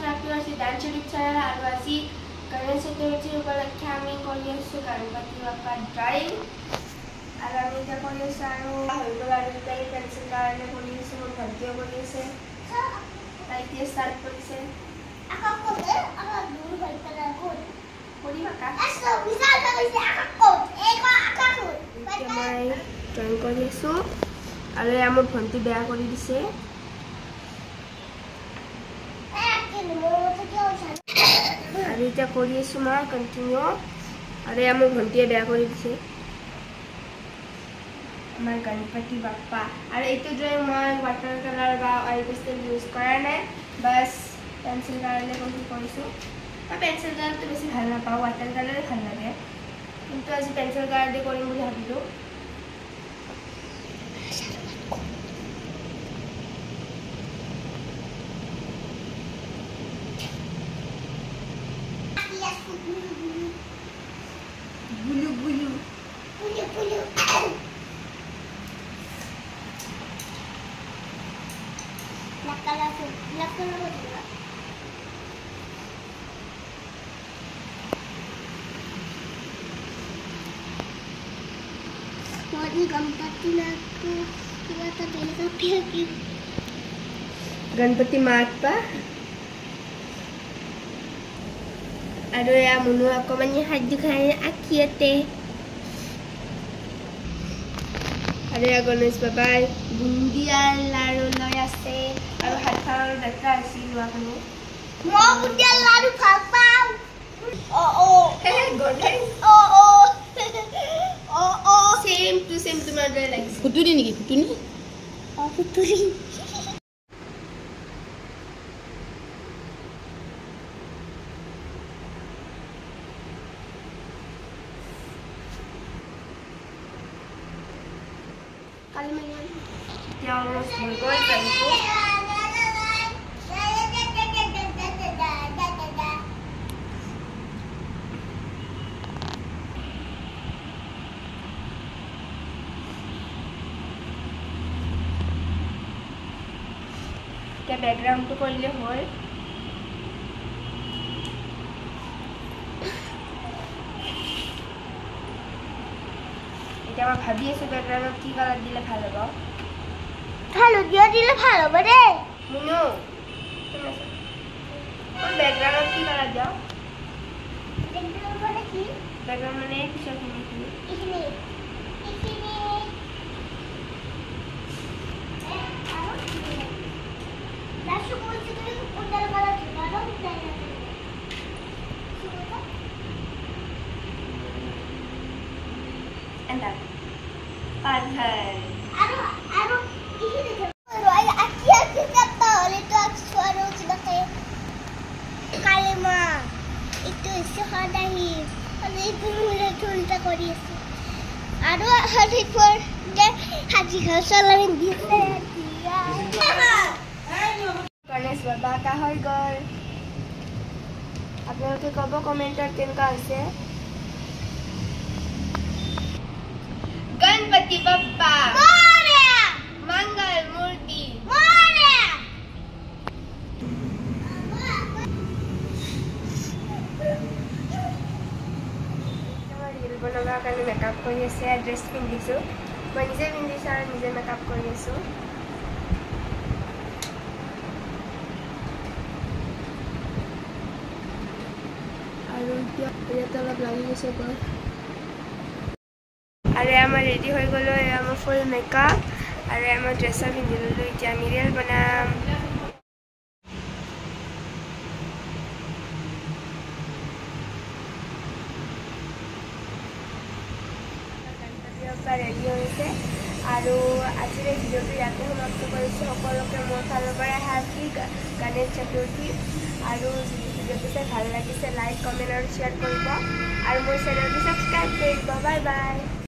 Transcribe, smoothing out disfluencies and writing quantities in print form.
Akhirosi Dance YouTube channel আৰু আজি গণেশ চতুৰ্থীৰ উপলক্ষে আমি কৰি আছো গণপতি বাপ্পা ড্ৰয়িং আৰু আমি এটা কৰি আছো আৰু হৈ গ'ল আৰু তাই পেন্সিল কাৰণে কৰি আছো মোৰ ভণ্টিও কৰি আছে তাই এতিয়া ষ্টাৰ্ট কৰিছে আকাশ কোতে আকাশ দূৰ হৈ পেলাই কোত কৰি আকাশ আছো বিশাল হৈছে আকাশ কোত এইখন আকাশ কোত মই ড্ৰয়িং কৰি আছো আৰু আমাৰ ভণ্টি বেয়া কৰি দিছে আৰু এতিয়া কৰি আছো মই কন্টিনিউ আৰু আমাৰ ভণ্টিয়ে বেয়া কৰি দিছে আমাৰ গণপতি বাপ্পা আৰু এইটো ড্ৰয়িং মই ৱাটাৰ কালাৰ বা অইল পেষ্টেল ইউজ কৰা নাই বাছ পেঞ্চিল কালাৰে কৰিছোঁ মই পেঞ্চিল কালাৰটো বেছি ভাল নাপাওঁ ৱাটাৰ কালাৰে ভাল লাগে কিন্তু আজি পেঞ্চিল কালাৰ দি কৰিম বুলি ভাবিলোঁ Bulu bulu bulu bulu lakala Ganpati मागपा আৰু এয়া মুনু অকমানি হাত দুখাই আঁকিয়াতে আৰু এয়া গণেশ বাবাই বুন্দিয়া লাৰু লৈ আছে আৰু হাতখনৰ দেখা আছে লোৱাখনো মই বুন্দিয়া লাৰু ভাল পাওঁ গণেশ সেম টু সেম তোমাৰ দৰে লাগিছে ফুটুৰি নেকি ফুটুনি ফুটুৰি kali main yang harus bergol dan itu क्या background तो कोई ले होल এতিয়া ভাবি আছো ব্যাকগ্রাউন্ডত কি কালার দিলে ভালো হবে হালধীয়া দিলে ভালো হবে রে মুনু কোন ব্যাকগ্রাউন্ডত কি কালার দাও ব্যাকগ্রাউন্ড মানে কি ব্যাকগ্রাউন্ড মানে পিছন কি এখানে দাসু বলছি তুমি কোনটা কালার দিবা না Entah. Padahal. Aru ini deh. Aku kata oleh tu aku suara sudah kalimah. Itu sehadahi. Oleh itu mulai tulis kori. Aru hari pun dia haji hasalan bisa dia. Ganesh Baba ka hoy gol. আপোনালোকে কব কমেন্টত কেনেকা আছে गणपति बप्पा मोरया मंगल मूर्ति Morya reel बनवा কাৰণে makeup কৰি আছে dress পিন্ধিছো মই নিজে পিন্ধিছো আৰু নিজে মেকআপ কৰি আছো আৰু এতিয়া অলপ লাগি গৈছে গৈ আৰু আমাৰ ৰেডি হৈ গ'লো আমাৰ ফুল মেকআপ আৰু আমাৰ ড্ৰেছ পিন্ধি ল'লো এতিয়া আমি ৰিল বনাম ৰেডি হৈছে আৰু আজিৰ ভিডিঅ'টো ইয়াতে সমাপ্ত কৰিছোঁ সকলোকে মোৰ ফালৰ পৰা হেপী গণেশ চতুৰ্থী আৰু ভিডিঅ'টো চাই ভাল লাগিছে লাইক কমেণ্ট আৰু শ্বেয়াৰ কৰিব আৰু মোৰ চেনেলটো ছাবস্ক্ৰাইব কৰিব বাই বাই